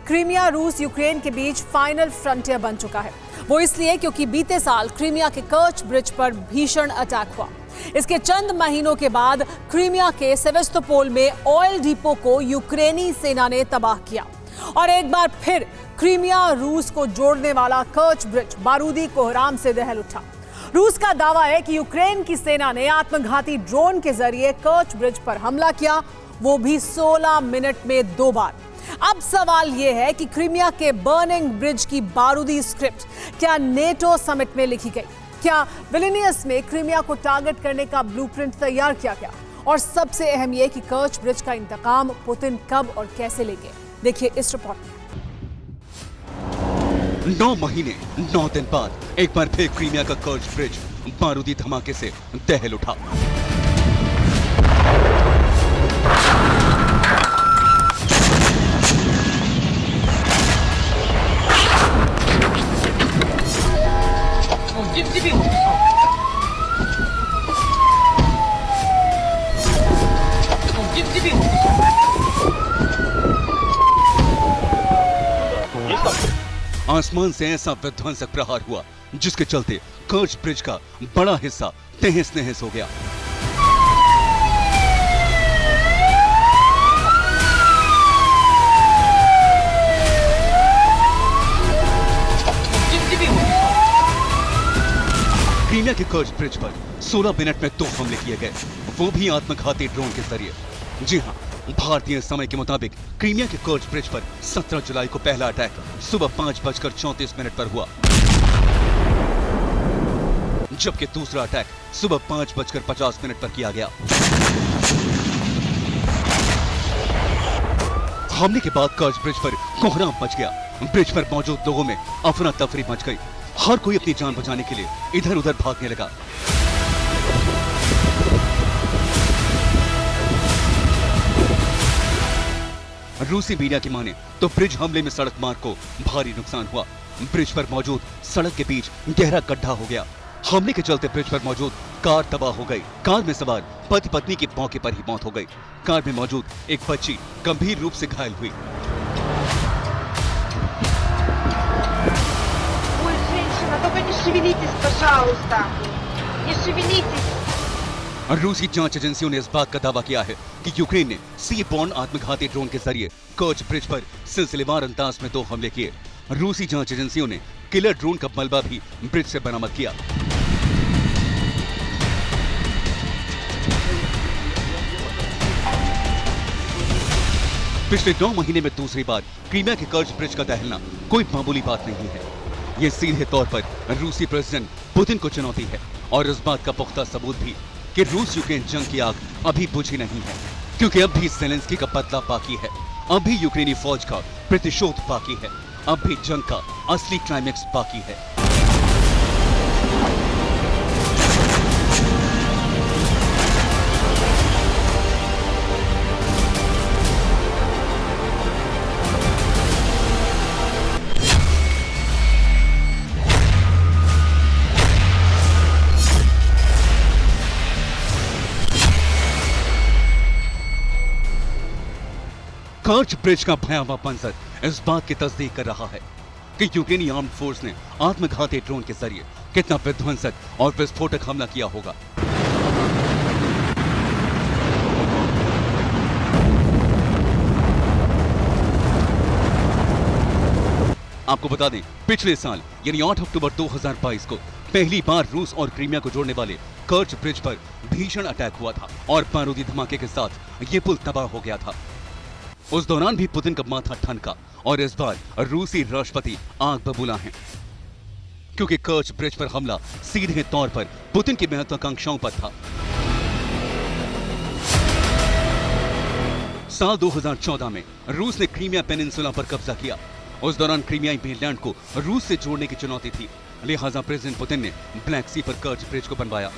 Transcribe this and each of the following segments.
Crimea रूस Ukraine के बीच final frontier बन चुका है। वो इसलिए क्योंकि बीते साल क्रीमिया के कर्च ब्रिज पर भीषण अटैक हुआ। इसके चंद महीनों के बाद क्रीमिया के सेवेस्तोपोल में ऑयल डिपो को यूक्रेनी सेना ने तबाह किया और एक बार फिर क्रीमिया रूस को जोड़ने वाला कर्च ब्रिज बारूदी कोहराम से दहल उठा। रूस का दावा है कि यूक्रेन की सेना ने आत्मघाती ड्रोन के जरिए कर्च ब्रिज पर हमला किया, वो भी 16 मिनट में 2 बार। अब सवाल यह है कि क्रीमिया के बर्निंग ब्रिज की बारूदी स्क्रिप्ट क्या नेटो समिट में लिखी गई? क्या विलिनियस में क्रीमिया को टारगेट करने का ब्लूप्रिंट तैयार किया गया? और सबसे अहम यह कि कर्च ब्रिज का इंतकाम पुतिन कब और कैसे लेंगे, देखिए इस रिपोर्ट में। 9 महीने 9 दिन बाद एक बार फिर क्रीमिया का कर्च ब्रिज बारूदी धमाके से दहल उठा। आसमान से ऐसा विध्वंसक प्रहार हुआ जिसके चलते कर्च ब्रिज का बड़ा हिस्सा तहस नहस हो गया। क्रीमिया के कर्च ब्रिज पर 16 मिनट में 2 हमले किए गए, वो भी आत्मघाती ड्रोन के जरिए। जी हां, भारतीय समय के मुताबिक क्रीमिया के कर्च ब्रिज पर 17 जुलाई को पहला अटैक सुबह 5:34 पर हुआ, जबकि दूसरा अटैक सुबह 5:50 पर किया गया। हमले के बाद कर्च ब्रिज पर कोहराम मच गया। ब्रिज पर मौजूद लोगों में अफरा तफरी मच गई। हर कोई अपनी जान बचाने के लिए इधर उधर भागने लगा। रूसी मीडिया की माने तो ब्रिज हमले में सड़क मार्ग को भारी नुकसान हुआ। ब्रिज पर मौजूद सड़क के बीच गहरा गड्ढा हो गया। हमले के चलते ब्रिज पर मौजूद कार तबाह हो गई। कार में सवार पति पत्नी की मौके पर ही मौत हो गई। कार में मौजूद एक बच्ची गंभीर रूप से घायल हुई। रूसी जांच एजेंसियों ने इस बात का दावा किया है कि यूक्रेन ने सी बॉर्न आत्मघाती ड्रोन के जरिए कर्च ब्रिज पर सिलसिलेवार अंदाज में 2 हमले किए। रूसी जांच एजेंसियों ने किलर ड्रोन का मलबा भी ब्रिज से बरामद किया। पिछले 9 महीने में दूसरी बार क्रीमिया के कर्च ब्रिज का दहलना कोई मामूली बात नहीं है। ये सीधे तौर पर रूसी प्रेसिडेंट पुतिन को चुनौती है और इस बात का पुख्ता सबूत भी कि रूस यूक्रेन जंग की आग अभी बुझी नहीं है, क्योंकि अब भी ज़ेलेंस्की का बदला बाकी है, अब भी यूक्रेनी फौज का प्रतिशोध बाकी है, अब भी जंग का असली क्लाइमेक्स बाकी है। कर्च ब्रिज का भयावह मंजर इस बात की तस्दीक कर रहा है कि यूक्रेनी आर्म्ड फोर्स ने आत्मघाती ड्रोन के जरिए कितना विध्वंसक और विस्फोटक हमला किया होगा। आपको बता दें, पिछले साल यानी 8 अक्टूबर 2022 को पहली बार रूस और क्रीमिया को जोड़ने वाले कर्च ब्रिज पर भीषण अटैक हुआ था और बारूदी धमाके के साथ ये पुल तबाह हो गया था। उस दौरान भी पुतिन का माथा ठनका और इस बार रूसी राष्ट्रपति आग बबूला हैं, क्योंकि कर्च ब्रिज पर हमला सीधे तौर पर पुतिन की महत्वाकांक्षाओं पर था। साल 2014 में रूस ने क्रीमिया पेनिनसुला पर कब्जा किया। उस दौरान क्रीमियाई मेनलैंड को रूस से जोड़ने की चुनौती थी, लिहाजा प्रेसिडेंट पुतिन ने ब्लैक सी पर कर्च ब्रिज को बनवाया।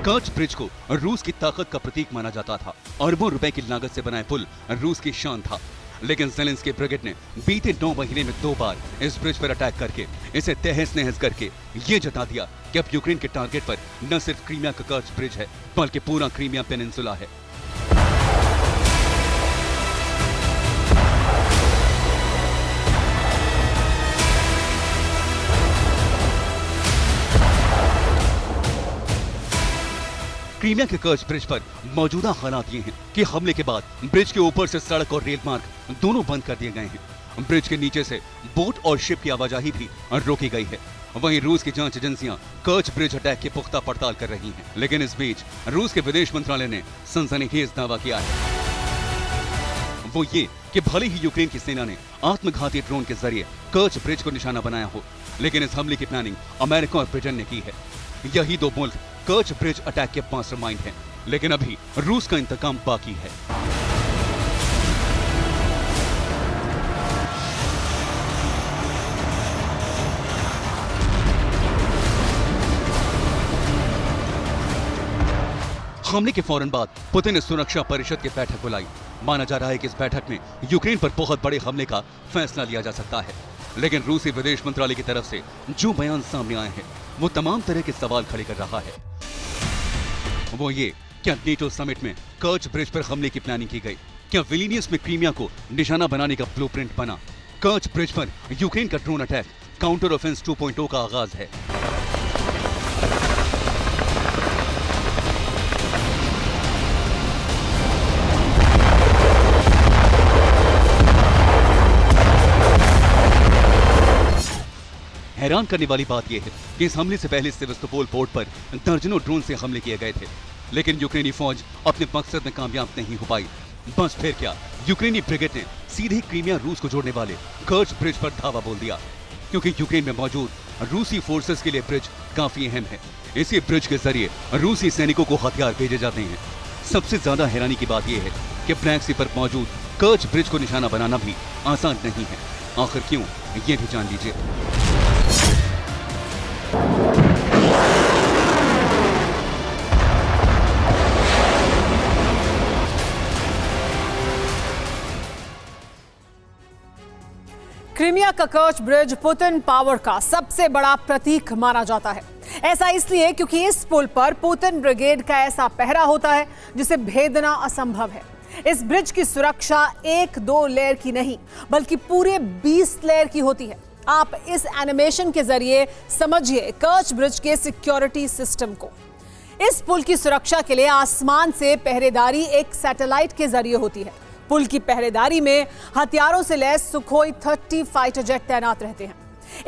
कर्च ब्रिज को रूस की ताकत का प्रतीक माना जाता था। अरबों रुपए की लागत से बनाए पुल रूस की शान था, लेकिन ज़ेलेंस्की ब्रिगेड ने बीते 9 महीने में 2 बार इस ब्रिज पर अटैक करके इसे तहस नहस करके ये जता दिया कि अब यूक्रेन के टारगेट पर न सिर्फ क्रीमिया का कर्च ब्रिज है, बल्कि पूरा क्रीमिया पेनिनसुला है। क्रीमिया के कर्च ब्रिज पर मौजूदा हालात ये हैं कि हमले के बाद ब्रिज के ऊपर से सड़क और रेल मार्ग दोनों बंद कर दिए गए हैं। ब्रिज के नीचे से बोट और शिप की आवाजाही भी रोकी गई है। वहीं रूस की जांच एजेंसियां कर्च ब्रिज अटैक की पुख्ता पड़ताल कर रही हैं। लेकिन इस बीच रूस के विदेश मंत्रालय ने सनसनीखेज दावा किया है, वो ये कि भले ही यूक्रेन की सेना ने आत्मघाती ड्रोन के जरिए कर्च ब्रिज को निशाना बनाया हो, लेकिन इस हमले की प्लानिंग अमेरिका और ब्रिटेन ने की है। यही दो मुल्क कर्च ब्रिज अटैक के मास्टरमाइंड हैं, लेकिन अभी रूस का इंतकाम बाकी है। हमले के फौरन बाद पुतिन ने सुरक्षा परिषद की बैठक बुलाई। माना जा रहा है कि इस बैठक में यूक्रेन पर बहुत बड़े हमले का फैसला लिया जा सकता है। लेकिन रूसी विदेश मंत्रालय की तरफ से जो बयान सामने आए हैं वो तमाम तरह के सवाल खड़े कर रहा है। वो ये, क्या नेटो समिट में कर्च ब्रिज पर हमले की प्लानिंग की गई? क्या विलिनियस में क्रीमिया को निशाना बनाने का ब्लूप्रिंट बना? कर्च ब्रिज पर यूक्रेन का ड्रोन अटैक काउंटर ऑफेंस 2.0 का आगाज है। हैरान करने वाली बात यह है कि इस हमले से पहले सेवास्तोपोल पोर्ट पर दर्जनों ड्रोन से हमले किए गए थे, लेकिन यूक्रेनी फौज अपने मकसद में कामयाब नहीं हो पाई। बस फिर क्या, यूक्रेनी ब्रिगेड ने सीधे क्रीमिया रूस को जोड़ने वाले कर्च ब्रिज पर धावा बोल दिया, क्योंकि यूक्रेन में मौजूद रूसी फोर्सेस के लिए ब्रिज काफी अहम है। इसी ब्रिज के जरिए रूसी सैनिकों को हथियार भेजे जाते हैं। सबसे ज्यादा हैरानी की बात यह है कि ब्लैक सी पर मौजूद कर्च ब्रिज को निशाना बनाना भी आसान नहीं है। आखिर क्यों, ये भी जान लीजिए। क्रीमिया का कर्च ब्रिज पुतिन पावर का सबसे बड़ा प्रतीक माना जाता है। ऐसा इसलिए क्योंकि इस पुल पर पुतिन ब्रिगेड का ऐसा पहरा होता है जिसे भेदना असंभव है। इस ब्रिज की सुरक्षा 1-2 लेयर की नहीं बल्कि पूरे 20 लेयर की होती है। आप इस एनिमेशन के जरिए समझिए कर्च ब्रिज के सिक्योरिटी सिस्टम को। इस पुल की सुरक्षा के लिए आसमान से पहरेदारी एक सैटेलाइट के जरिए होती है। पुल की पहरेदारी में हथियारों से लैस सुखोई 30 फाइटर जेट तैनात रहते हैं।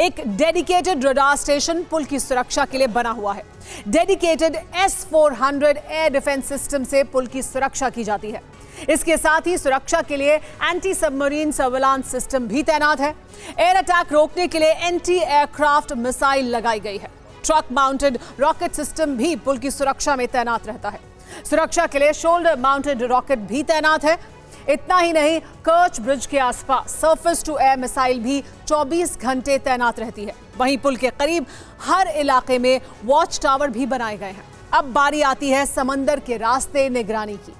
एक डेडिकेटेड रडार स्टेशन पुल की सुरक्षा के लिए बना हुआ है। Dedicated S-400 air defence system से पुल की सुरक्षा की जाती है। इसके साथ ही सुरक्षा के लिए एंटी सबमरीन सर्विलांस सिस्टम भी तैनात है। एयर अटैक रोकने के लिए एंटी एयरक्राफ्ट मिसाइल लगाई गई है। ट्रक माउंटेड रॉकेट सिस्टम भी पुल की सुरक्षा में तैनात रहता है। सुरक्षा के लिए शोल्डर माउंटेड रॉकेट भी तैनात है। इतना ही नहीं, कर्च ब्रिज के आसपास सरफेस टू एयर मिसाइल भी 24 घंटे तैनात रहती है। वहीं पुल के करीब हर इलाके में वॉच टावर भी बनाए गए हैं। अब बारी आती है समंदर के रास्ते निगरानी की,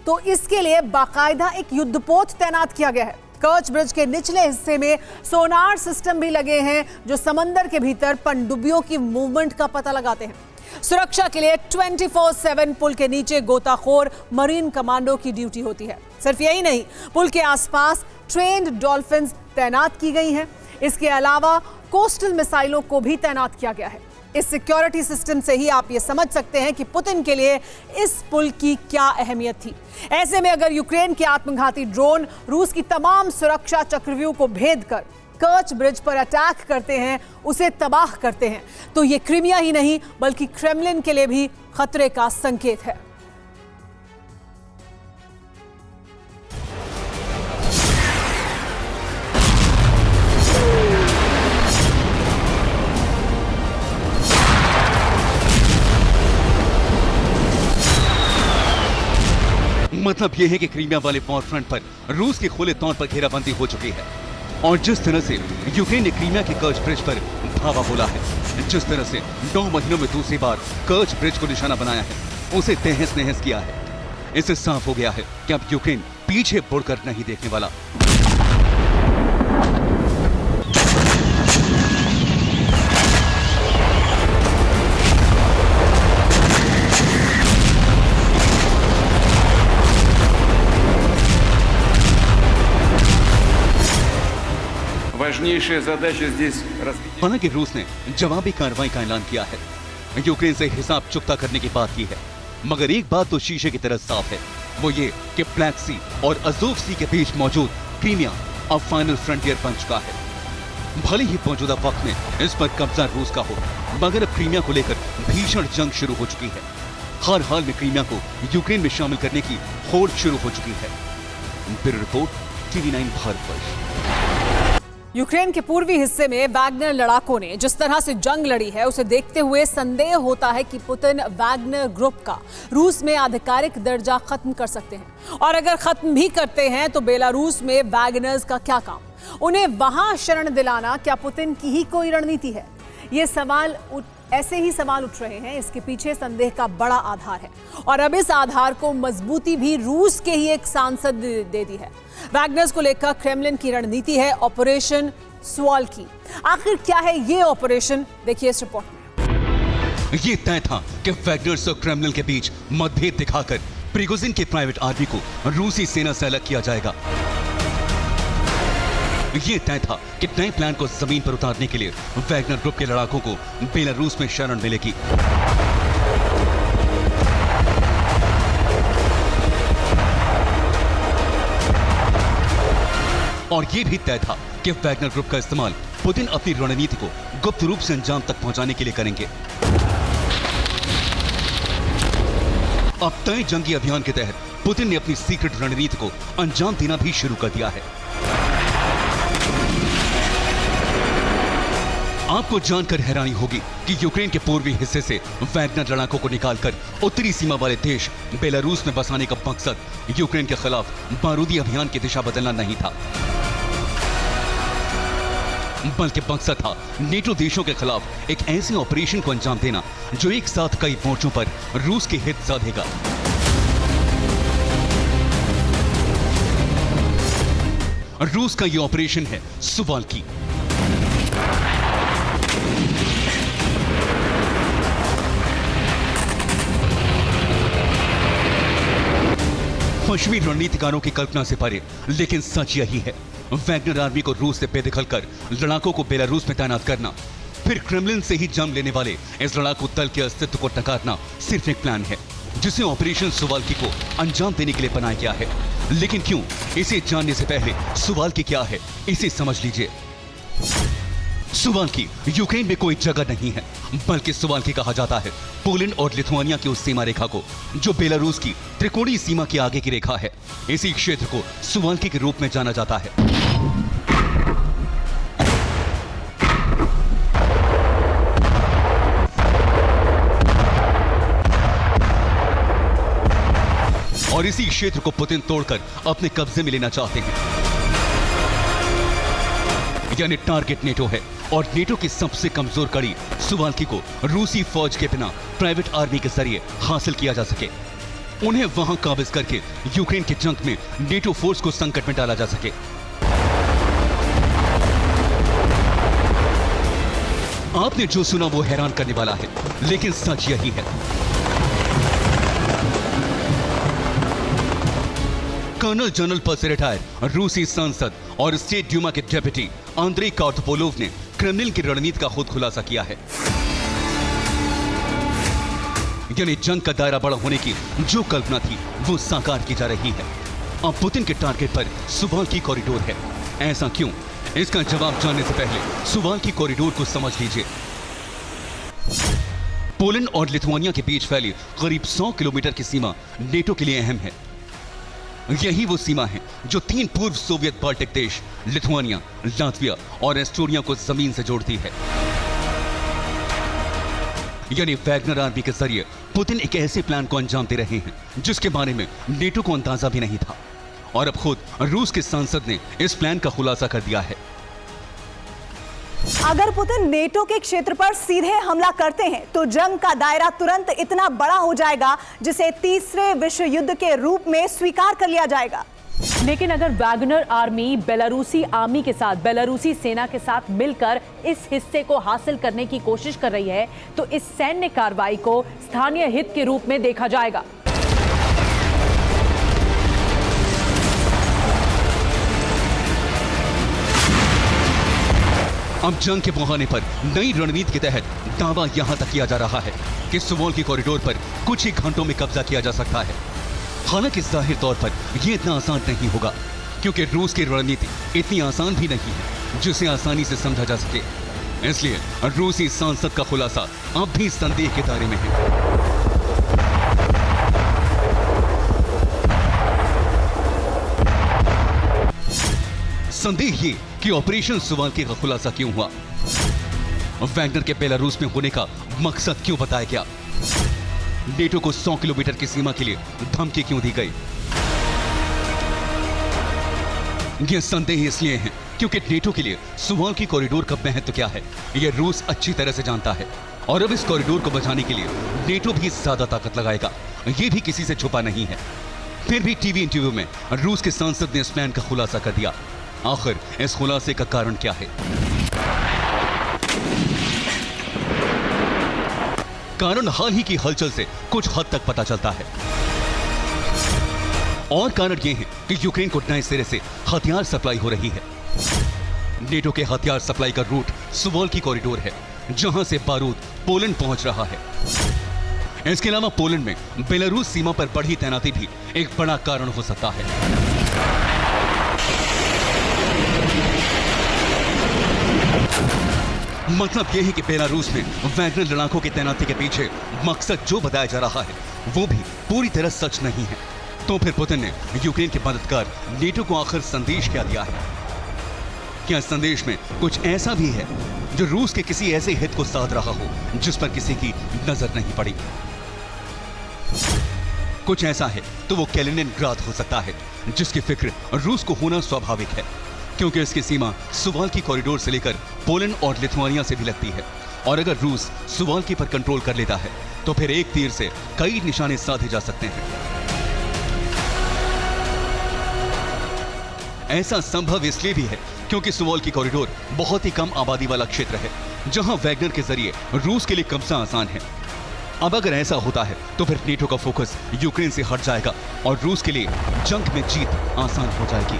तो इसके लिए बाकायदा एक युद्धपोत तैनात किया गया है। कर्च ब्रिज के निचले हिस्से में सोनार सिस्टम भी लगे हैं जो समंदर के भीतर पनडुब्बियों की मूवमेंट का पता लगाते हैं। सुरक्षा के लिए 24/7 पुल के नीचे गोताखोर मरीन कमांडो की ड्यूटी होती है। सिर्फ यही नहीं, पुल के आसपास ट्रेन्ड डॉल्फिन्स तैनात की गई हैं। इसके अलावा कोस्टल मिसाइलों को भी तैनात किया गया है। इस सिक्योरिटी सिस्टम से ही आप ये समझ सकते हैं कि पुतिन के लिए इस पुल की क्या अहमियत थी। ऐसे में अगर यूक्रेन के आत्मघाती ड्रोन रूस की तमाम सुरक्षा चक्रव्यूह को भेद कर कर्च ब्रिज पर अटैक करते हैं, उसे तबाह करते हैं, तो ये क्रीमिया ही नहीं बल्कि क्रेमलिन के लिए भी खतरे का संकेत है। मतलब यह है कि क्रीमिया वाले वॉर फ्रंट पर रूस की खुले तौर पर घेराबंदी हो चुकी है। और जिस तरह से यूक्रेन ने क्रीमिया के कर्च ब्रिज पर धावा बोला है, जिस तरह से 9 महीनों में दूसरी बार कर्च ब्रिज को निशाना बनाया है, उसे तहस नहस किया है। इससे साफ हो गया है कि अब यूक्रेन पीछे मुड़कर नहीं देखने वाला। हालांकि रूस ने जवाबी कार्रवाई का ऐलान किया है। यूक्रेन से हिसाब चुकता करने की बात की है। मगर एक बात तो शीशे की तरह साफ है, वो ये कि ब्लैक सी और अज़ोव सी के बीच मौजूद क्रीमिया अब फाइनल फ्रंटियर बन चुका है। भले ही मौजूदा वक्त में इस पर कब्जा रूस का हो, मगर अब क्रीमिया को लेकर भीषण जंग शुरू हो चुकी है। हर हाल में क्रीमिया को यूक्रेन में शामिल करने की होड़ शुरू हो चुकी है। Bureau report, TV9 Bharatvarsh. Ukraine के पूर्वी हिस्से में वैगनर लड़ाकों ने जिस तरह से जंग लड़ी है, उसे देखते हुए संदेह होता है कि पुतिन वैगनर ग्रुप का रूस में आधिकारिक दर्जा खत्म कर सकते हैं। और अगर खत्म भी करते हैं तो बेलारूस में वैगनर्स का क्या काम? उन्हें वहां शरण दिलाना क्या पुतिन की ही कोई रणनीति है? ये सवाल ऐसे ही सवाल उठ रहे हैं। इसके पीछे संदेह का बड़ा आधार है और अब इस आधार को मजबूती भी रूस के ही एक सांसद दे दी है। वैगनर्स को लेकर क्रेमलिन की रणनीति है ऑपरेशन सुवाल्की। आखिर क्या है ये ऑपरेशन, देखिए इस रिपोर्ट में। ये तय था कि वैगनर्स और क्रेमलिन के बीच मतभेद दिखाकर प्रिगोजिन की प्राइवेट आर्मी को रूसी सेना से अलग किया जाएगा। ये तय था कि नए प्लान को जमीन पर उतारने के लिए वैगनर ग्रुप के लड़ाकों को बेलारूस में शरण मिलेगी। और ये भी तय था कि वैगनर ग्रुप का इस्तेमाल पुतिन अपनी रणनीति को गुप्त रूप से अंजाम तक पहुंचाने के लिए करेंगे। अब तय जंगी अभियान के तहत पुतिन ने अपनी सीक्रेट रणनीति को अंजाम देना भी शुरू कर दिया है। आपको जानकर हैरानी होगी कि यूक्रेन के पूर्वी हिस्से से वैगनर लड़ाकों को निकालकर उत्तरी सीमा वाले देश बेलारूस में बसाने का मकसद यूक्रेन के खिलाफ बारूदी अभियान की दिशा बदलना नहीं था, बल्कि मकसद था नेटो देशों के खिलाफ एक ऐसे ऑपरेशन को अंजाम देना जो एक साथ कई मोर्चों पर रूस के हित साधेगा। रूस का यह ऑपरेशन है सुवाल्की। पश्चिमी रणनीतिकारों की कल्पना से परे, लेकिन सच यही है। वैगनर आर्मी को रूस से बेदखल कर लड़ाकों को बेलारूस में तैनात करना, फिर क्रेमलिन से ही जंग लेने वाले इस लड़ाकू दल के अस्तित्व को नकारना सिर्फ एक प्लान है जिसे ऑपरेशन सुवाल्की को अंजाम देने के लिए बनाया गया है। लेकिन क्यों? इसे जानने से पहले सुवाल्की क्या है इसे समझ लीजिए। सुवाल्की यूक्रेन में कोई जगह नहीं है, बल्कि सुवाल्की कहा जाता है पोलैंड और लिथुआनिया की उस सीमा रेखा को जो बेलारूस की त्रिकोणीय सीमा के आगे की रेखा है। इसी क्षेत्र को सुवाल्की के रूप में जाना जाता है। और इसी क्षेत्र को पुतिन तोड़कर अपने कब्जे में लेना चाहते हैं। यानी टारगेट नेटो है और नेटो की सबसे कमजोर कड़ी सुवाल्की को रूसी फौज के बिना प्राइवेट आर्मी के जरिए हासिल किया जा सके। उन्हें वहां काबिज करके यूक्रेन की जंग में नेटो फोर्स को संकट में डाला जा सके। आपने जो सुना वो हैरान करने वाला है, लेकिन सच यही है। कर्नल जनरल पद से रिटायर रूसी सांसद और स्टेट ड्यूमा के डेप्यूटी आंद्रेई कार्पोपोलोव ने क्रेमलिन की रणनीति का खुद खुलासा किया है। यानी जंग का दायरा बड़ा होने की जो कल्पना थी वो साकार की जा रही है। अब पुतिन के टारगेट पर सुवाल्की कॉरिडोर है। ऐसा क्यों? इसका जवाब जानने से पहले सुवाल्की कॉरिडोर को समझ लीजिए। पोलैंड और लिथुआनिया के बीच फैली करीब 100 किलोमीटर की सीमा नेटो के लिए अहम है। यही वो सीमा है जो 3 पूर्व सोवियत बाल्टिक देश लिथुआनिया, लातविया और एस्टोनिया को जमीन से जोड़ती है। यानी वैगनर आर्मी के जरिए पुतिन एक ऐसे प्लान को अंजाम दे रहे हैं जिसके बारे में नेटो को अंदाजा भी नहीं था, और अब खुद रूस के सांसद ने इस प्लान का खुलासा कर दिया है। अगर पुतिन नेटो के क्षेत्र पर सीधे हमला करते हैं तो जंग का दायरा तुरंत इतना बड़ा हो जाएगा जिसे तीसरे विश्व युद्ध के रूप में स्वीकार कर लिया जाएगा। लेकिन अगर वैगनर आर्मी बेलारूसी आर्मी के साथ, बेलारूसी सेना के साथ मिलकर इस हिस्से को हासिल करने की कोशिश कर रही है तो इस सैन्य कार्रवाई को स्थानीय हित के रूप में देखा जाएगा। अब जंग के मुहाने पर नई रणनीति के तहत दावा यहां तक किया जा रहा है कि सुवॉल्की कॉरिडोर पर कुछ ही घंटों में कब्जा किया जा सकता है। हालांकि जाहिर तौर पर यह इतना आसान नहीं होगा, क्योंकि रूस की रणनीति इतनी आसान भी नहीं है जिसे आसानी से समझा जा सके। इसलिए रूसी सांसद का खुलासा अब भी संदेह के दायरे में है। संदेह ये कि ऑपरेशन सुवाल्की का खुलासा क्यों हुआ, वैगनर के बेलारूस में होने का मकसद क्यों बताया गया, नेटो को 100 किलोमीटर की सीमा के लिए धमकी क्यों दी गई। ये संदेह इसलिए हैं क्योंकि नेटो के लिए सुवाल्की कॉरिडोर का महत्व क्या है यह रूस अच्छी तरह से जानता है, और अब इस कॉरिडोर को बचाने के लिए नेटो भी ज्यादा ताकत लगाएगा, ये भी किसी से छुपा नहीं है। फिर भी टीवी इंटरव्यू में रूस के सांसद ने इस प्लान का खुलासा कर दिया। आखिर इस खुलासे का कारण क्या है? कारण हाल ही की हलचल से कुछ हद तक पता चलता है, और कारण यह है कि यूक्रेन को नए सिरे से हथियार सप्लाई हो रही है। नेटो के हथियार सप्लाई का रूट सुवॉल्की कॉरिडोर है, जहां से बारूद पोलैंड पहुंच रहा है। इसके अलावा पोलैंड में बेलारूस सीमा पर बढ़ी तैनाती भी एक बड़ा कारण हो सकता है। मतलब यह है कि बेलारूस में वैगनर लड़ाकों की तैनाती के पीछे मकसद जो बताया जा रहा है वो भी पूरी तरह सच नहीं है। तो फिर पुतिन ने यूक्रेन के मददगार नेटो को आखिर संदेश क्या दिया है? क्या संदेश में कुछ ऐसा भी है जो रूस के किसी ऐसे हित को साध रहा हो जिस पर किसी की नजर नहीं पड़ी? कुछ ऐसा है तो वो कैलिनिनग्राद हो सकता है, जिसकी फिक्र रूस को होना स्वाभाविक है, क्योंकि इसकी सीमा सुवाल्की कॉरिडोर से लेकर पोलैंड और लिथुआनिया से भी लगती है। और अगर रूस सुवाल्की पर कंट्रोल कर लेता है तो फिर एक तीर से कई निशाने साधे जा सकते हैं। ऐसा संभव इसलिए भी है क्योंकि सुवॉल्की कॉरिडोर बहुत ही कम आबादी वाला क्षेत्र है, जहां वैगनर के जरिए रूस के लिए कब्जा आसान है। अब अगर ऐसा होता है तो फिर नेटो का फोकस यूक्रेन से हट जाएगा और रूस के लिए जंग में जीत आसान हो जाएगी।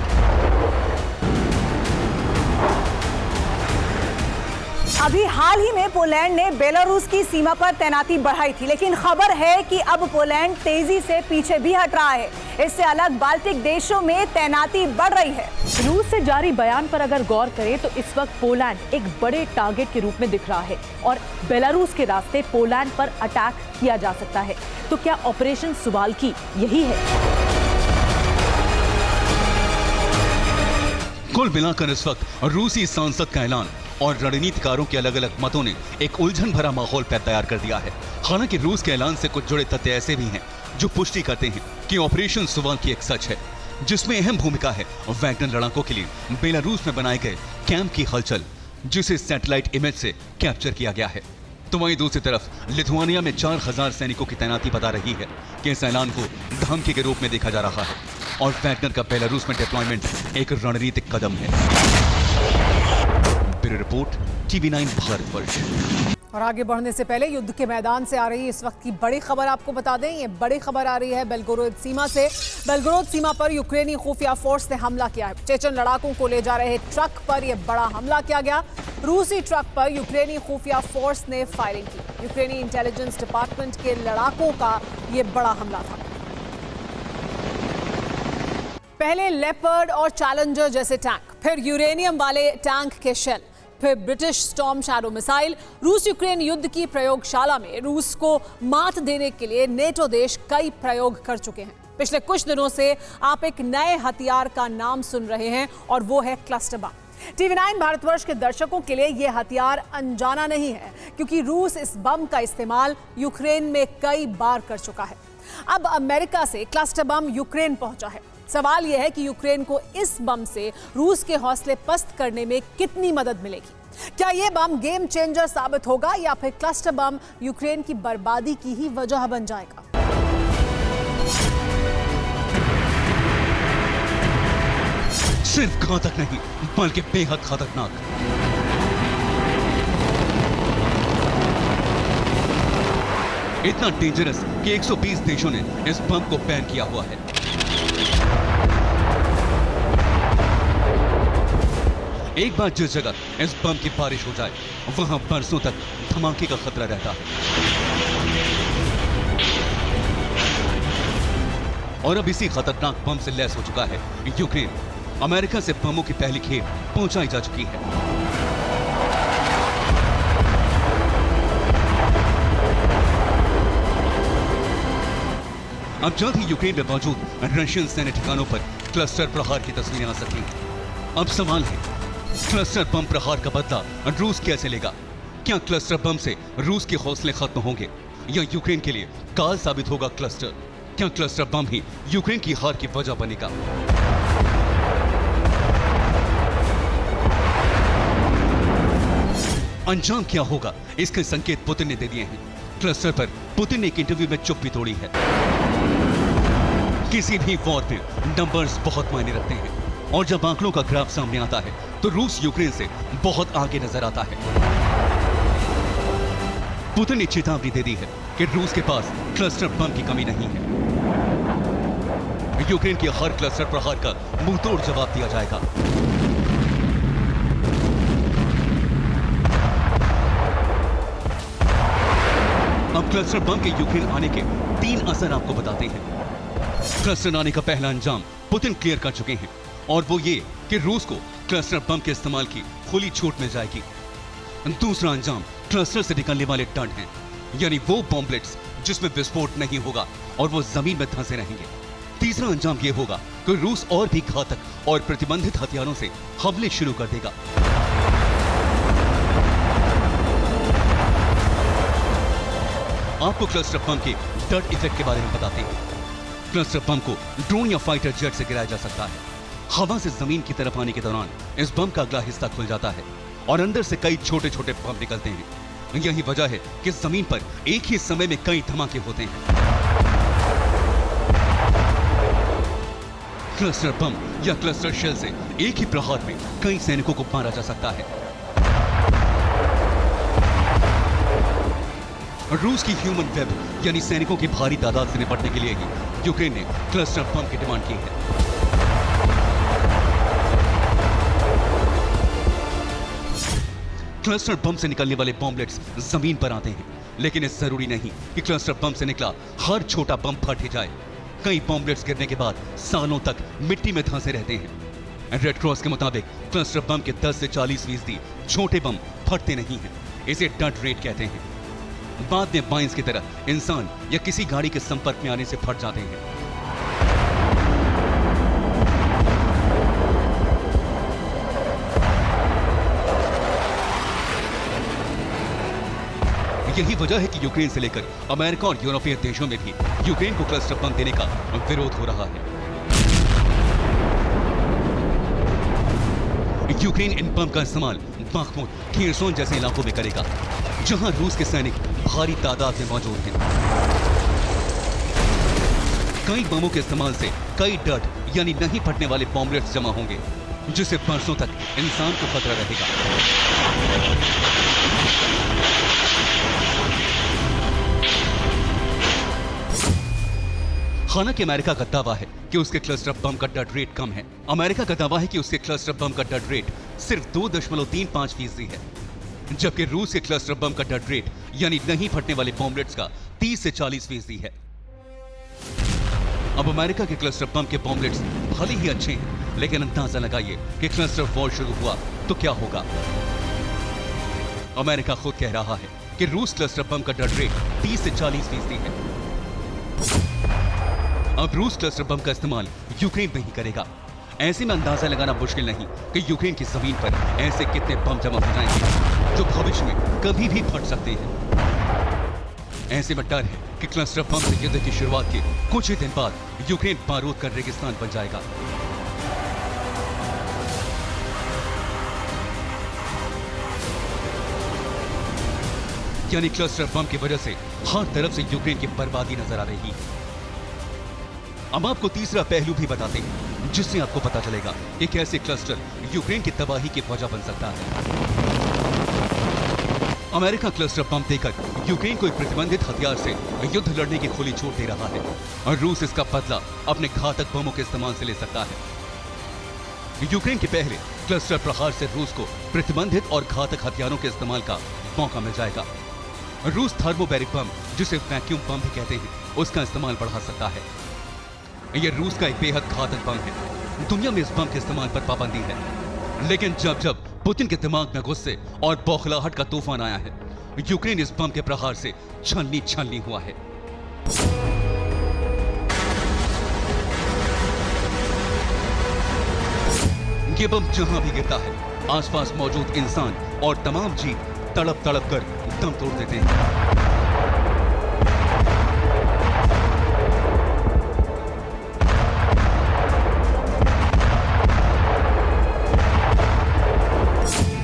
अभी हाल ही में पोलैंड ने बेलारूस की सीमा पर तैनाती बढ़ाई थी, लेकिन खबर है कि अब पोलैंड तेजी से पीछे भी हट रहा है। इससे अलग बाल्टिक देशों में तैनाती बढ़ रही है। रूस से जारी बयान पर अगर गौर करें तो इस वक्त पोलैंड एक बड़े टारगेट के रूप में दिख रहा है और बेलारूस के रास्ते पोलैंड पर अटैक किया जा सकता है। तो क्या ऑपरेशन सुवाल्की यही है? कुल मिलाकर इस वक्त रूसी सांसद का ऐलान और रणनीतिकारों के अलग अलग मतों ने एक उलझन भरा माहौल तैयार कर दिया है। हालांकि रूस के ऐलान से कुछ जुड़े तथ्य ऐसे भी हैं जो पुष्टि करते हैं कि ऑपरेशन सुवाल्की एक सच है, जिसमें अहम भूमिका है वैगनर लड़ाकों के लिए बेलारूस में बनाए गए कैंप की हलचल, जिसे सैटेलाइट इमेज से कैप्चर किया गया है। तो वहीं दूसरी तरफ लिथुआनिया में 4000 सैनिकों की तैनाती बता रही है कि इस ऐलान को धमकी के रूप में देखा जा रहा है और वैगनर का बेलारूस में डिप्लॉयमेंट एक रणनीतिक कदम है। Bureau report, TV9 Bharatvarsh. और आगे बढ़ने से पहले युद्ध के मैदान से आ रही इस वक्त की बड़ी खबर आपको बता दें। ये बड़ी खबर आ रही है बेलगोरोद सीमा से। बेलगोरोद सीमा पर यूक्रेनी खुफिया फोर्स ने हमला किया है। चेचन लड़ाकों को ले जा रहे ट्रक पर यह बड़ा हमला किया गया। रूसी ट्रक पर यूक्रेनी खुफिया फोर्स ने फायरिंग की। यूक्रेनी इंटेलिजेंस डिपार्टमेंट के लड़ाकों का यह बड़ा हमला था। पहले लेपर्ड और चैलेंजर जैसे टैंक, फिर यूरेनियम वाले टैंक के शेल, फिर ब्रिटिश स्टॉर्म शैडो मिसाइल। रूस यूक्रेन युद्ध की प्रयोगशाला में रूस को मात देने के लिए नेटो देश कई प्रयोग कर चुके हैं। पिछले कुछ दिनों से आप एक नए हथियार का नाम सुन रहे हैं और वो है क्लस्टर बम। TV9 भारतवर्ष के दर्शकों के लिए यह हथियार अनजाना नहीं है, क्योंकि रूस इस बम का इस्तेमाल यूक्रेन में कई बार कर चुका है। अब अमेरिका से क्लस्टर बम यूक्रेन पहुंचा है। सवाल यह है कि यूक्रेन को इस बम से रूस के हौसले पस्त करने में कितनी मदद मिलेगी। क्या यह बम गेम चेंजर साबित होगा या फिर क्लस्टर बम यूक्रेन की बर्बादी की ही वजह बन जाएगा? सिर्फ घातक नहीं बल्कि बेहद खतरनाक। इतना डेंजरस कि 120 देशों ने इस बम को बैन किया हुआ है। एक बार जिस जगह इस बम की बारिश हो जाए वहां बरसों तक धमाके का खतरा रहता है। और अब इसी खतरनाक बम से लैस हो चुका है यूक्रेन। अमेरिका से बमों की पहली खेप पहुंचाई जा चुकी है। अब जल्द ही यूक्रेन में मौजूद रशियन सैन्य ठिकानों पर क्लस्टर प्रहार की तस्वीरें आ सकती हैं। अब सवाल है, क्लस्टर बम प्रहार का बदला रूस कैसे लेगा? क्या क्लस्टर बम से रूस के हौसले खत्म होंगे या यूक्रेन के लिए काल साबित होगा क्लस्टर? क्या क्लस्टर बम ही यूक्रेन की हार की वजह बनेगा? अंजाम क्या होगा, इसके संकेत पुतिन ने दे दिए हैं। क्लस्टर पर पुतिन ने एक इंटरव्यू में चुप्पी तोड़ी है। किसी भी वॉर में नंबर्स बहुत मायने रखते हैं और जब आंकड़ों का ग्राफ सामने आता है तो रूस यूक्रेन से बहुत आगे नजर आता है। पुतिन ने चेतावनी दे दी है कि रूस के पास क्लस्टर बम की कमी नहीं है। यूक्रेन के हर क्लस्टर प्रहार का मुंहतोड़ जवाब दिया जाएगा। अब क्लस्टर बम के यूक्रेन आने के 3 असर आपको बताते हैं। क्लस्टर आने का पहला अंजाम पुतिन क्लियर कर चुके हैं और वो ये कि रूस को क्लस्टर बम के इस्तेमाल की खुली छूट मिल जाएगी। दूसरा अंजाम क्लस्टर से निकलने वाले टंड हैं, यानी वो बॉम्बलेट्स जिसमें विस्फोट नहीं होगा और वो जमीन में धंसे रहेंगे। तीसरा अंजाम ये होगा कि रूस और भी घातक और प्रतिबंधित हथियारों से हमले शुरू कर देगा। आपको क्लस्टर बम के डर्ट इफेक्ट के बारे में बताते हैं। क्लस्टर बम को ड्रोन या फाइटर जेट से गिराया जा सकता है। हवा से जमीन की तरफ आने के दौरान इस बम का अगला हिस्सा खुल जाता है और अंदर से कई छोटे छोटे बम निकलते हैं। यही वजह है कि जमीन पर एक ही समय में कई धमाके होते हैं। क्लस्टर बम या क्लस्टर शेल से एक ही प्रहार में कई सैनिकों को मारा जा सकता है। रूस की ह्यूमन वेब यानी सैनिकों की भारी तादाद से निपटने के लिए ही यूक्रेन ने क्लस्टर बम की डिमांड की है। क्लस्टर बम से निकलने वाले बॉम्बलेट्स जमीन पर आते हैं, लेकिन ये जरूरी नहीं कि क्लस्टर बम से निकला हर छोटा बम फट ही जाए। कई बॉम्बलेट्स गिरने के बाद सालों तक मिट्टी में धंसे रहते हैं। रेड क्रॉस के मुताबिक क्लस्टर बम के 10 से 40% छोटे बम फटते नहीं हैं। इसे डट रेट कहते हैं। बाद में बाइंस की तरह इंसान या किसी गाड़ी के संपर्क में आने से फट जाते हैं। यही वजह है कि यूक्रेन से लेकर अमेरिका और यूरोपीय देशों में भी यूक्रेन को क्लस्टर बम देने का विरोध हो रहा है। यूक्रेन इन बम का इस्तेमाल बाखमुत, खीरसोन जैसे इलाकों में करेगा, जहां रूस के सैनिक भारी तादाद में मौजूद हैं। कई बमों के इस्तेमाल से कई डट यानी नहीं फटने वाले बॉम्बलेट्स जमा होंगे, जिससे बरसों तक इंसान को खतरा रहेगा। हालांकि अमेरिका का दावा है कि उसके क्लस्टर बम का डट रेट कम है। अमेरिका का दावा है कि उसके क्लस्टर बम का डट रेट सिर्फ 2.35% है, जबकि रूस के क्लस्टर बम का डट रेट यानी नहीं फटने वाले बॉम्बलेट्स का 30 से 40% है। अब अमेरिका के क्लस्टर बम के बॉम्बलेट्स भले ही अच्छे हैं, लेकिन अंदाजा लगाइए कि क्लस्टर वॉर शुरू हुआ तो क्या होगा। अमेरिका खुद कह रहा है कि रूस क्लस्टर बम का डट रेट 30 से 40% है। अब रूस क्लस्टर बम का इस्तेमाल यूक्रेन में ही करेगा। ऐसे में अंदाजा लगाना मुश्किल नहीं कि यूक्रेन की जमीन पर ऐसे कितने बम जमा हो जाएंगे जो भविष्य में कभी भी फट सकते हैं। ऐसे में डर है कि क्लस्टर बम से युद्ध की शुरुआत के कुछ ही दिन बाद यूक्रेन बारूद का रेगिस्तान बन जाएगा। यानी क्लस्टर बम की वजह से हर तरफ से यूक्रेन की बर्बादी नजर आ रही है। अब आपको तीसरा पहलू भी बताते हैं, जिससे आपको पता चलेगा कि कैसे क्लस्टर यूक्रेन की तबाही की वजह बन सकता है। अमेरिका क्लस्टर बम देकर यूक्रेन को एक प्रतिबंधित हथियार से युद्ध लड़ने की खुली छूट दे रहा है और रूस इसका बदला अपने घातक बमों के इस्तेमाल से ले सकता है। यूक्रेन के पहले क्लस्टर प्रहार से रूस को प्रतिबंधित और घातक हथियारों के इस्तेमाल का मौका मिल जाएगा। रूस थर्मोबैरिक बम, जिसे वैक्यूम बम भी कहते हैं, उसका इस्तेमाल बढ़ा सकता है। यह रूस का एक बेहद घातक बम है। दुनिया में इस बम के इस्तेमाल पर पाबंदी है, लेकिन जब जब पुतिन के दिमाग में गुस्से और बौखलाहट का तूफान आया है, यूक्रेन इस बम के प्रहार से छलनी हुआ है। ये बम जहां भी गिरता है, आसपास मौजूद इंसान और तमाम जीव तड़प तड़प कर दम तोड़ देते हैं।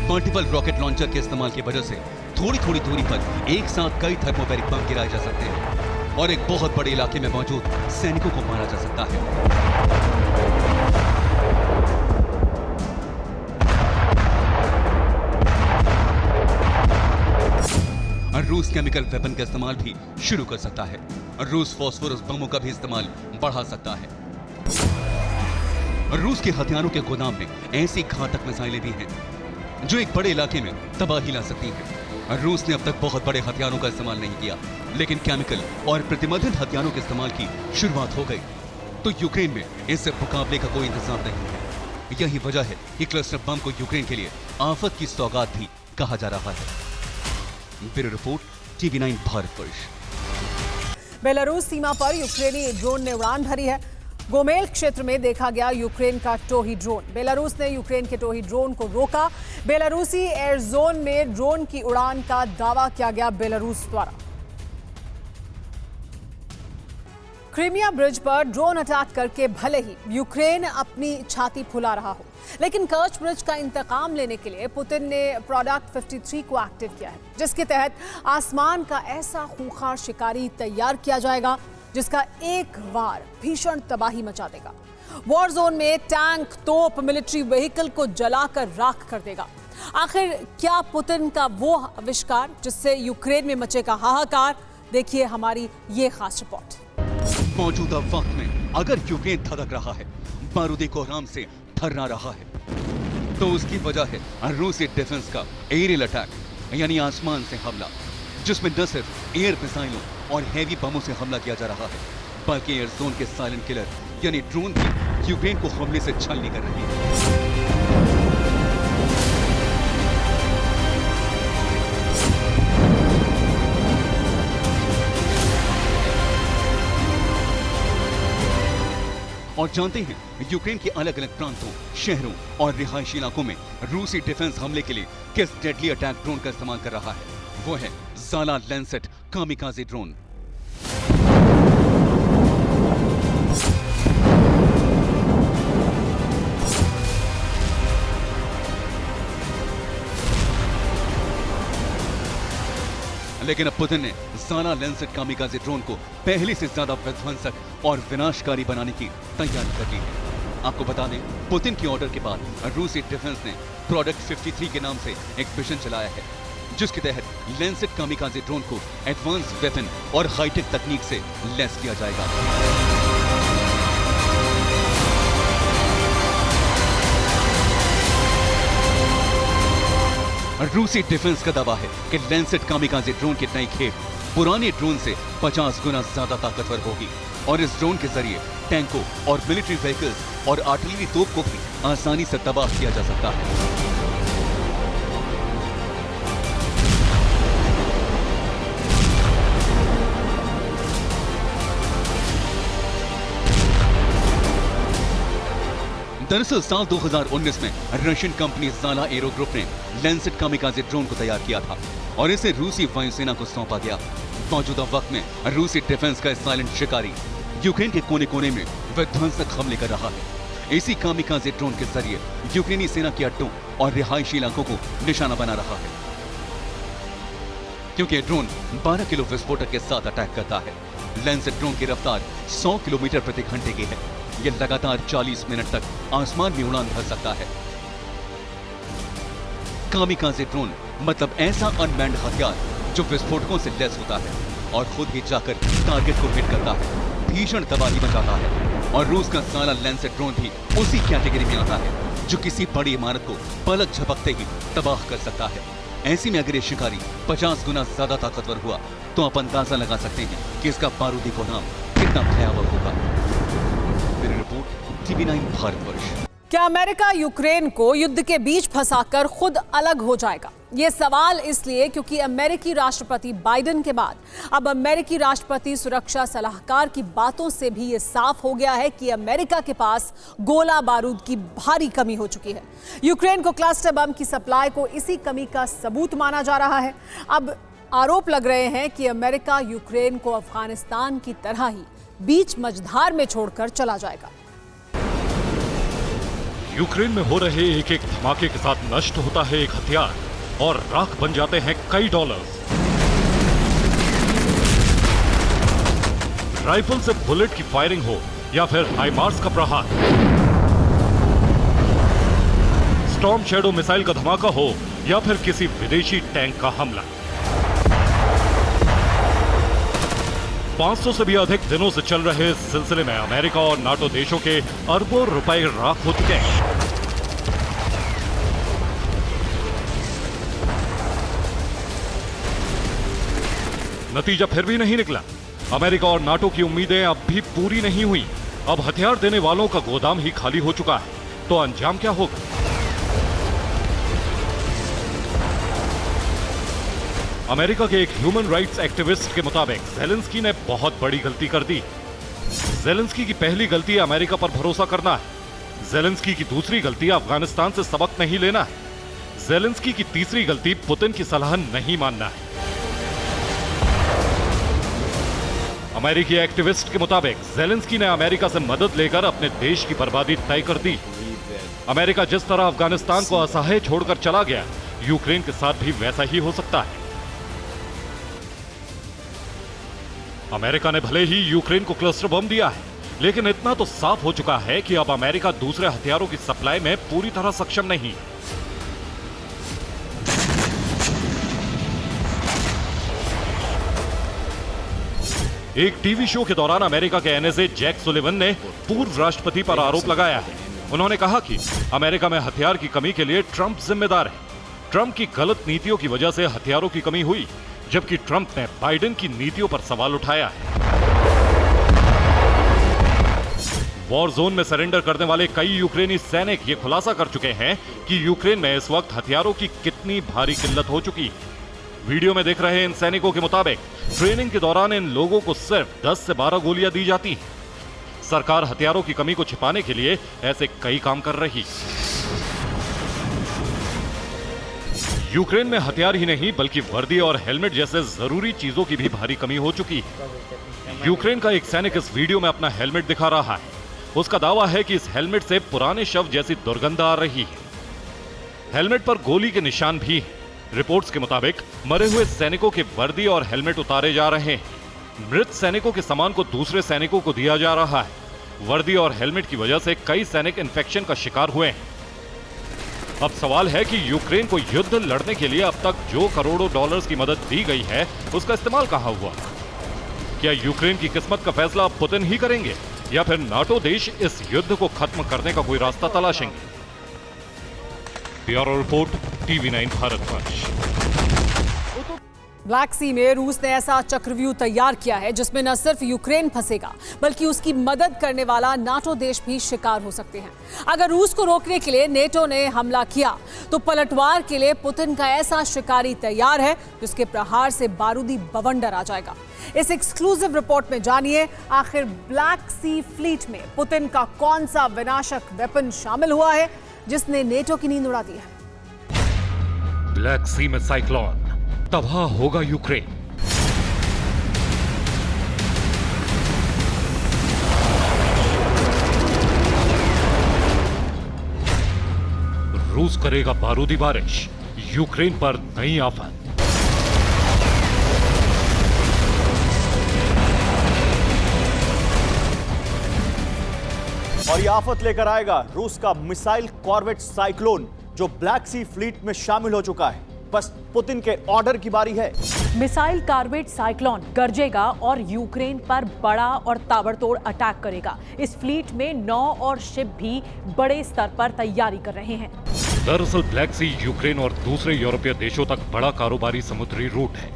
मल्टीपल रॉकेट लॉन्चर के इस्तेमाल की वजह से थोड़ी थोड़ी दूरी पर एक साथ कई थर्मोबैरिक बम गिराए जा सकते हैं और एक बहुत बड़े इलाके में मौजूद सैनिकों को मारा जा सकता है। रूस केमिकल वेपन का इस्तेमाल भी शुरू कर सकता है। रूस फास्फोरस बमों का भी इस्तेमाल बढ़ा सकता है। रूस के हथियारों के गोदाम में ऐसी घातक मिसाइलें भी हैं जो एक बड़े इलाके में तबाही ला सकती हैं। रूस ने अब तक बहुत बड़े हथियारों का इस्तेमाल नहीं किया, लेकिन केमिकल और प्रतिबंधित हथियारों के इस्तेमाल की शुरुआत हो गई तो यूक्रेन में इससे मुकाबले का कोई इंतजाम नहीं है। यही वजह है कि क्लस्टर बम को यूक्रेन के लिए आफत की सौगात भी कहा जा रहा है। Bureau report, TV9 Bharatvarsh. Belarus सीमा पर यूक्रेनी ड्रोन ने उड़ान भरी है। गोमेल क्षेत्र में देखा गया यूक्रेन का टोही ड्रोन। बेलारूस ने यूक्रेन के टोही ड्रोन को रोका। बेलारूसी एयर जोन में ड्रोन की उड़ान का दावा किया गया बेलारूस द्वारा। क्रीमिया ब्रिज पर ड्रोन अटैक करके भले ही यूक्रेन अपनी छाती फुला रहा हो, लेकिन कर्च ब्रिज का इंतकाम लेने के लिए पुतिन ने प्रोडक्ट 53 को एक्टिव किया है, जिसके तहत आसमान का ऐसा खूंखार शिकारी तैयार किया जाएगा जिसका एक वार भीषण तबाही मचा देगा। वॉर जोन में टैंक, तोप, मिलिट्री व्हीकल को जलाकर राख कर देगा। आखिर क्या पुतिन का वो आविष्कार जिससे यूक्रेन में मचेगा हाहाकार? देखिए हमारी ये खास रिपोर्ट। मौजूदा वक्त में अगर यूक्रेन धड़क रहा है, बारूदी कोहराम से थर्रा रहा है, तो उसकी वजह है रूसी डिफेंस का एरियल अटैक, यानी आसमान से हमला, जिसमें न सिर्फ एयर मिसाइलों और हैवी बमों से हमला किया जा रहा है, बल्कि एयर जोन के साइलेंट किलर यानी ड्रोन भी यूक्रेन को हमले से छलनी कर रही है। और जानते हैं यूक्रेन के अलग अलग प्रांतों, शहरों और रिहायशी इलाकों में रूसी डिफेंस हमले के लिए किस डेडली अटैक ड्रोन का इस्तेमाल कर रहा है। वो है ज़ाला लैंसेट कामिकाज़े ड्रोन। लेकिन अब पुतिन ने ज़ाला लैंसेट कामिकाज़े ड्रोन को पहले से ज्यादा विध्वंसक और विनाशकारी बनाने की तैयारी कर ली है। आपको बता दें, पुतिन के ऑर्डर के बाद रूसी डिफेंस ने प्रोडक्ट 53 के नाम से एक मिशन चलाया है, जिसके तहत लैंसेट कामिकाज़े ड्रोन को एडवांस वेपन और हाईटेक तकनीक से लैस किया जाएगा। रूसी डिफेंस का दावा है कि लैंसेट कामिकाज़े ड्रोन की नई खेप पुराने ड्रोन से 50 गुना ज्यादा ताकतवर होगी और इस ड्रोन के जरिए टैंकों और मिलिट्री व्हीकल्स और आर्टिलरी तोप को भी आसानी से तबाह किया जा सकता है। दरअसल साल 2019 में रशियन कंपनी ज़ाला एरो ग्रुप ने लैंसेट कामिकाज़े ड्रोन को तैयार किया था और इसे रूसी वायुसेना को सौंपा गया। मौजूदा वक्त में रूसी डिफेंस का साइलेंट शिकारी यूक्रेन के कोने कोने में विध्वंसक हमले कर रहा है। इसी कामिकाज़े ड्रोन के जरिए यूक्रेनी सेना के अड्डों और रिहायशी इलाकों को निशाना बना रहा है, क्योंकि ड्रोन 12 किलो विस्फोटक के साथ अटैक करता है। लैंसेट ड्रोन की रफ्तार 100 किलोमीटर प्रति घंटे की है। यह लगातार 40 मिनट तक आसमान में उड़ान भर सकता है। कामिकाज़े ड्रोन मतलब ऐसा अनमैन्ड हथियार जो विस्फोटकों से लैस होता है और खुद ही जाकर टारगेट को हिट करता है, भीषण तबाही मचाता है। और रूस का ज़ाला लैंसेट ड्रोन भी उसी कैटेगरी में आता है। जो किसी बड़ी इमारत को पलक झपकते ही तबाह कर सकता है। ऐसी में अगर ये शिकारी 50 गुना ज्यादा ताकतवर हुआ तो आप अंदाजा लगा सकते हैं कि इसका बारूदी गोदाम कितना भयावह होगा। मेरी रिपोर्ट TV9 भारतवर्ष। क्या अमेरिका यूक्रेन को युद्ध के बीच फंसाकर खुद अलग हो जाएगा? ये सवाल इसलिए क्योंकि अमेरिकी राष्ट्रपति बाइडेन के बाद अब अमेरिकी राष्ट्रपति सुरक्षा सलाहकार की बातों से भी ये साफ हो गया है कि अमेरिका के पास गोला बारूद की भारी कमी हो चुकी है। यूक्रेन को क्लस्टर बम की सप्लाई को इसी कमी का सबूत माना जा रहा है। अब आरोप लग रहे हैं कि अमेरिका यूक्रेन को अफगानिस्तान की तरह ही बीच मझधार में छोड़कर चला जाएगा। यूक्रेन में हो रहे एक एक धमाके के साथ नष्ट होता है एक हथियार और राख बन जाते हैं कई डॉलर्स। राइफल से बुलेट की फायरिंग हो या फिर हाइमार्स का प्रहार, स्टॉर्म शैडो मिसाइल का धमाका हो या फिर किसी विदेशी टैंक का हमला, 500 से भी अधिक दिनों से चल रहे इस सिलसिले में अमेरिका और नाटो देशों के अरबों रुपए राख हो चुके हैं। नतीजा फिर भी नहीं निकला। अमेरिका और नाटो की उम्मीदें अब भी पूरी नहीं हुई। अब हथियार देने वालों का गोदाम ही खाली हो चुका है, तो अंजाम क्या होगा? अमेरिका के एक ह्यूमन राइट्स एक्टिविस्ट के मुताबिक ज़ेलेंस्की ने बहुत बड़ी गलती कर दी। ज़ेलेंस्की की पहली गलती अमेरिका पर भरोसा करना है। ज़ेलेंस्की की दूसरी गलती अफगानिस्तान से सबक नहीं लेना है। ज़ेलेंस्की की तीसरी गलती पुतिन की सलाह नहीं मानना है। अमेरिकी एक्टिविस्ट के मुताबिक ज़ेलेंस्की ने अमेरिका से मदद लेकर अपने देश की बर्बादी तय कर दी। अमेरिका जिस तरह अफगानिस्तान को असहाय छोड़कर चला गया, यूक्रेन के साथ भी वैसा ही हो सकता है। अमेरिका ने भले ही यूक्रेन को क्लस्टर बम दिया है, लेकिन इतना तो साफ हो चुका है कि अब अमेरिका दूसरे हथियारों की सप्लाई में पूरी तरह सक्षम नहीं। एक टीवी शो के दौरान अमेरिका के एनएसए जैक सुलिवन ने पूर्व राष्ट्रपति पर आरोप लगाया है। उन्होंने कहा कि अमेरिका में हथियार की कमी के लिए ट्रंप जिम्मेदार है। ट्रंप की गलत नीतियों की वजह से हथियारों की कमी हुई, जबकि ट्रंप ने बाइडेन की नीतियों पर सवाल उठाया है। वॉर जोन में सरेंडर करने वाले कई यूक्रेनी सैनिक ये खुलासा कर चुके हैं कि यूक्रेन में इस वक्त हथियारों की कितनी भारी किल्लत हो चुकी है। वीडियो में देख रहे इन सैनिकों के मुताबिक ट्रेनिंग के दौरान इन लोगों को सिर्फ 10 से 12 गोलियां दी जाती हैं। सरकार हथियारों की कमी को छिपाने के लिए ऐसे कई काम कर रही। यूक्रेन में हथियार ही नहीं बल्कि वर्दी और हेलमेट जैसे जरूरी चीजों की भी भारी कमी हो चुकी है। यूक्रेन का एक सैनिक इस वीडियो में अपना हेलमेट दिखा रहा है। उसका दावा है कि इस हेलमेट से पुराने शव जैसी दुर्गंध आ रही है। हेलमेट पर गोली के निशान भी हैं। रिपोर्ट्स के मुताबिक मरे हुए सैनिकों के वर्दी और हेलमेट उतारे जा रहे हैं। मृत सैनिकों के सामान को दूसरे सैनिकों को दिया जा रहा है। वर्दी और हेलमेट की वजह से कई सैनिक इन्फेक्शन का शिकार हुए हैं। अब सवाल है कि यूक्रेन को युद्ध लड़ने के लिए अब तक जो करोड़ों डॉलर्स की मदद दी गई है, उसका इस्तेमाल कहां हुआ? क्या यूक्रेन की किस्मत का फैसला अब पुतिन ही करेंगे या फिर नाटो देश इस युद्ध को खत्म करने का कोई रास्ता तलाशेंगे? Bureau report TV9 Bharatvarsh. Black Sea में रूस ने ऐसा चक्रव्यूह तैयार किया है जिसमें न सिर्फ यूक्रेन फंसेगा बल्कि उसकी मदद करने वाला नाटो देश भी शिकार हो सकते हैं। अगर रूस को रोकने के लिए नेटो ने हमला किया तो पलटवार के लिए पुतिन का ऐसा शिकारी तैयार है जिसके प्रहार से बारूदी बवंडर आ जाएगा। इस एक्सक्लूसिव रिपोर्ट में जानिए आखिर ब्लैक सी फ्लीट में पुतिन का कौन सा विनाशक वेपन शामिल हुआ है जिसने नेटो की नींद उड़ा दी है। ब्लैक सी में साइक्लोन, तबाह होगा यूक्रेन। रूस करेगा बारूदी बारिश, यूक्रेन पर नई आफत। और ये आफत लेकर आएगा रूस का मिसाइल कॉर्वेट साइक्लोन, जो ब्लैक सी फ्लीट में शामिल हो चुका है। बस पुतिन के ऑर्डर की बारी है। मिसाइल कार्वेट साइक्लोन गरजेगा और यूक्रेन पर बड़ा और ताबड़तोड़ अटैक करेगा। इस फ्लीट में 9 और शिप भी बड़े स्तर पर तैयारी कर रहे हैं। दरअसल ब्लैक सी यूक्रेन और दूसरे यूरोपीय देशों तक बड़ा कारोबारी समुद्री रूट है,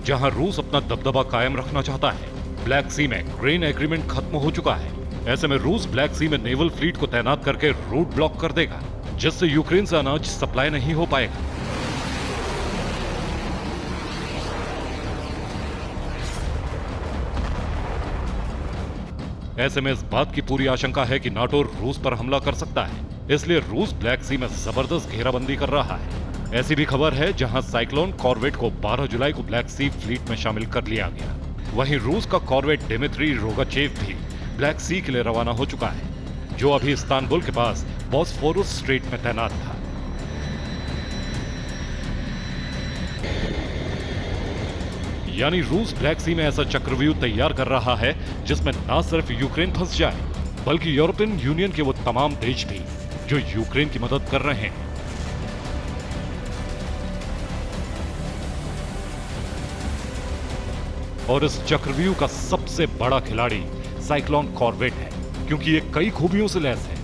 जहां रूस अपना दबदबा कायम रखना चाहता है। ब्लैक सी में ग्रेन एग्रीमेंट खत्म हो चुका है। ऐसे में रूस ब्लैक सी में नेवल फ्लीट को तैनात करके रूट ब्लॉक कर देगा, जिससे यूक्रेन से अनाज सप्लाई नहीं हो पाएगा। ऐसे में इस बात की पूरी आशंका है कि नाटो रूस पर हमला कर सकता है, इसलिए रूस ब्लैक सी में जबरदस्त घेराबंदी कर रहा है। ऐसी भी खबर है जहां साइक्लोन कॉर्वेट को 12 जुलाई को ब्लैक सी फ्लीट में शामिल कर लिया गया। वहीं रूस का कॉर्वेट डिमित्री रोगाचेव भी ब्लैक सी के लिए रवाना हो चुका है, जो अभी इस्तांबुल के पास बॉस्फोरस स्ट्रेट में तैनात था। यानी रूस ब्लैक सी में ऐसा चक्रव्यूह तैयार कर रहा है जिसमें न सिर्फ यूक्रेन फंस जाए, बल्कि यूरोपियन यूनियन के वो तमाम देश भी जो यूक्रेन की मदद कर रहे हैं। और इस चक्रव्यूह का सबसे बड़ा खिलाड़ी साइक्लोन कॉर्वेट है, क्योंकि ये कई खूबियों से लैस है।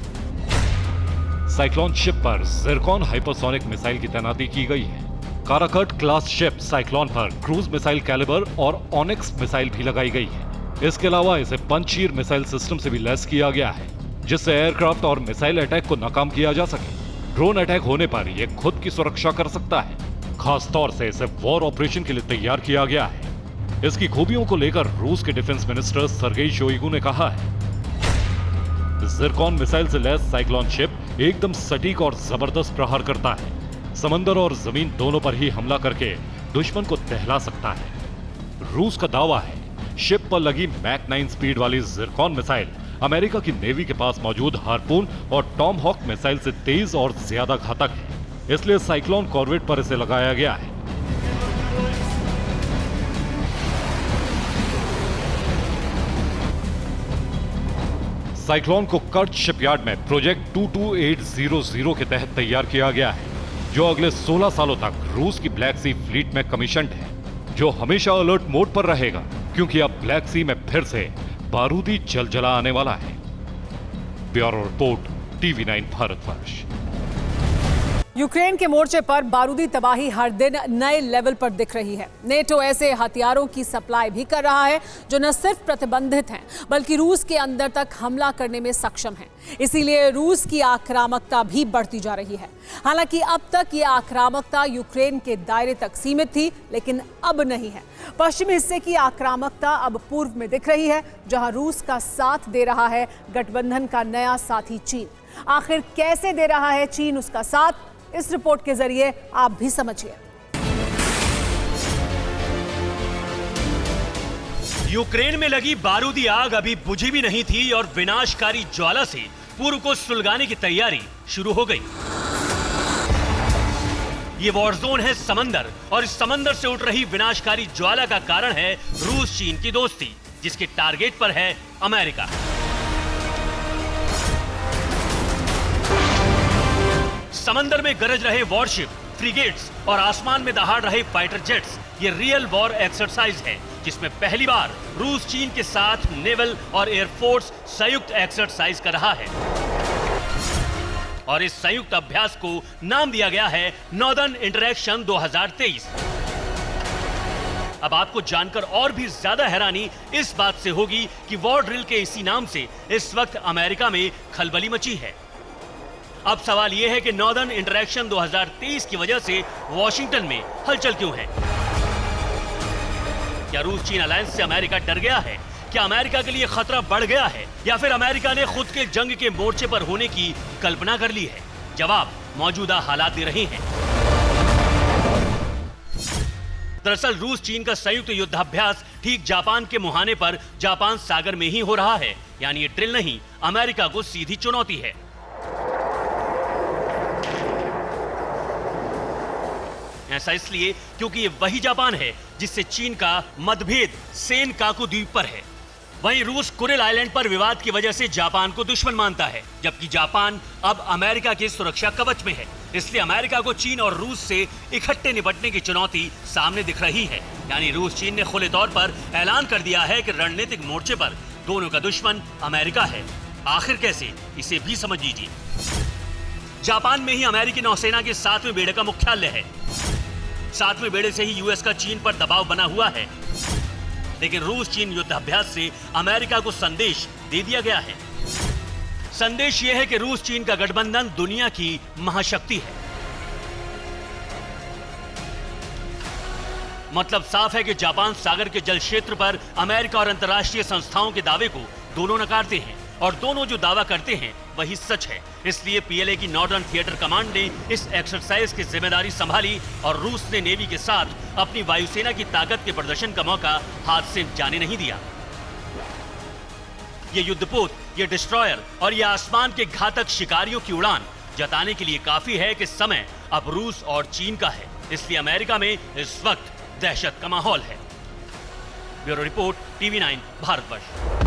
साइक्लोन शिप पर जिरकॉन हाइपरसोनिक मिसाइल की तैनाती की गई है। काराकट क्लास शिप साइक्लोन पर क्रूज मिसाइल कैलिबर और ऑनिक्स मिसाइल भी लगाई गई है। इसके अलावा इसे पंचशीर मिसाइल सिस्टम से भी लैस किया गया है, जिससे एयरक्राफ्ट और मिसाइल अटैक को नाकाम किया जा सके। ड्रोन अटैक होने पर यह खुद की सुरक्षा कर सकता है। खास तौर से इसे वॉर ऑपरेशन के लिए तैयार किया गया है। इसकी खूबियों को लेकर रूस के डिफेंस मिनिस्टर सर्गेई शोइगु ने कहा है, जिरकॉन मिसाइल से लैस साइक्लोन शिप एकदम सटीक और जबरदस्त प्रहार करता है। समंदर और जमीन दोनों पर ही हमला करके दुश्मन को दहला सकता है। रूस का दावा है शिप पर लगी मैक 9 स्पीड वाली जिरकॉन मिसाइल अमेरिका की नेवी के पास मौजूद हार्पून और टॉम हॉक मिसाइल से तेज और ज्यादा घातक है, इसलिए साइक्लोन कॉर्वेट पर इसे लगाया गया है। साइक्लोन को कर्च शिपयार्ड में प्रोजेक्ट 22800 के तहत तैयार किया गया है, जो अगले 16 सालों तक रूस की ब्लैक सी फ्लीट में कमीशन्ड है, जो हमेशा अलर्ट मोड पर रहेगा, क्योंकि अब ब्लैक सी में फिर से बारूदी जलजला आने वाला है। Bureau report, TV9 Bharatvarsh. Ukraine के मोर्चे पर बारूदी तबाही हर दिन नए लेवल पर दिख रही है। नेटो ऐसे हथियारों की सप्लाई भी कर रहा है जो न सिर्फ प्रतिबंधित हैं, बल्कि रूस के अंदर तक हमला करने में सक्षम हैं। इसीलिए रूस की आक्रामकता भी बढ़ती जा रही है। हालांकि अब तक ये आक्रामकता यूक्रेन के दायरे तक सीमित थी, लेकिन अब नहीं है। पश्चिमी हिस्से की आक्रामकता अब पूर्व में दिख रही है, जहां रूस का साथ दे रहा है गठबंधन का नया साथी चीन। आखिर कैसे दे रहा है चीन उसका साथ, इस रिपोर्ट के जरिए आप भी समझिए। यूक्रेन में लगी बारूदी आग अभी बुझी भी नहीं थी और विनाशकारी ज्वाला से पूर्व को सुलगाने की तैयारी शुरू हो गई। ये वॉर जोन है समंदर, और इस समंदर से उठ रही विनाशकारी ज्वाला का कारण है रूस चीन की दोस्ती, जिसके टारगेट पर है अमेरिका। समंदर में गरज रहे वॉरशिप, फ्रिगेट्स और आसमान में दहाड़ रहे फाइटर जेट्स, ये रियल वॉर एक्सरसाइज है, जिसमें पहली बार रूस चीन के साथ नेवल और एयरफोर्स संयुक्त एक्सरसाइज कर रहा है। और इस संयुक्त अभ्यास को नाम दिया गया है नॉर्दर्न इंटरैक्शन 2023। अब आपको जानकर और भी ज्यादा हैरानी इस बात से होगी कि वॉर ड्रिल के इसी नाम से इस वक्त अमेरिका में खलबली मची है। अब सवाल यह है कि नॉर्दर्न इंटरैक्शन 2023 की वजह से वॉशिंगटन में हलचल क्यों है? क्या रूस चीन अलायंस से अमेरिका डर गया है? क्या अमेरिका के लिए खतरा बढ़ गया है, या फिर अमेरिका ने खुद के जंग के मोर्चे पर होने की कल्पना कर ली है? जवाब मौजूदा हालात दे रहे हैं। दरअसल रूस चीन का संयुक्त युद्धाभ्यास ठीक जापान के मुहाने पर जापान सागर में ही हो रहा है। यानी ये ड्रिल नहीं, अमेरिका को सीधी चुनौती है। ऐसा इसलिए क्योंकि ये वही जापान है जिससे चीन का मतभेद सेनकाकू द्वीप पर है। वहीं रूस कुरिल आइलैंड पर विवाद की वजह से जापान को दुश्मन मानता है, जबकि जापान अब अमेरिका के सुरक्षा कवच में है। इसलिए अमेरिका को चीन और रूस से इकट्ठे निपटने की चुनौती सामने दिख रही है। यानी रूस चीन ने खुले तौर पर ऐलान कर दिया है कि रणनीतिक मोर्चे पर दोनों का दुश्मन अमेरिका है। आखिर कैसे, इसे भी समझ लीजिए। जापान में ही अमेरिकी नौसेना के 7वें बेड़े का मुख्यालय है। 7वें बेड़े से ही यूएस का चीन पर दबाव बना हुआ है। लेकिन रूस चीन युद्धाभ्यास से अमेरिका को संदेश दे दिया गया है। संदेश यह है कि रूस चीन का गठबंधन दुनिया की महाशक्ति है। मतलब साफ है कि जापान सागर के जल क्षेत्र पर अमेरिका और अंतर्राष्ट्रीय संस्थाओं के दावे को दोनों नकारते हैं, और दोनों जो दावा करते हैं वही सच है। इसलिए पीएलए की नॉर्दर्न थिएटर कमांड ने इस एक्सरसाइज की जिम्मेदारी संभाली और रूस ने नेवी के साथ अपनी वायुसेना की ताकत के प्रदर्शन का मौका हाथ से जाने नहीं दिया। ये युद्धपोत, ये डिस्ट्रॉयर और ये आसमान के घातक शिकारियों की उड़ान जताने के लिए काफी है कि समय अब रूस और चीन का है। इसलिए अमेरिका में इस वक्त दहशत का माहौल है। Bureau report, TV9 Bharatvarsh.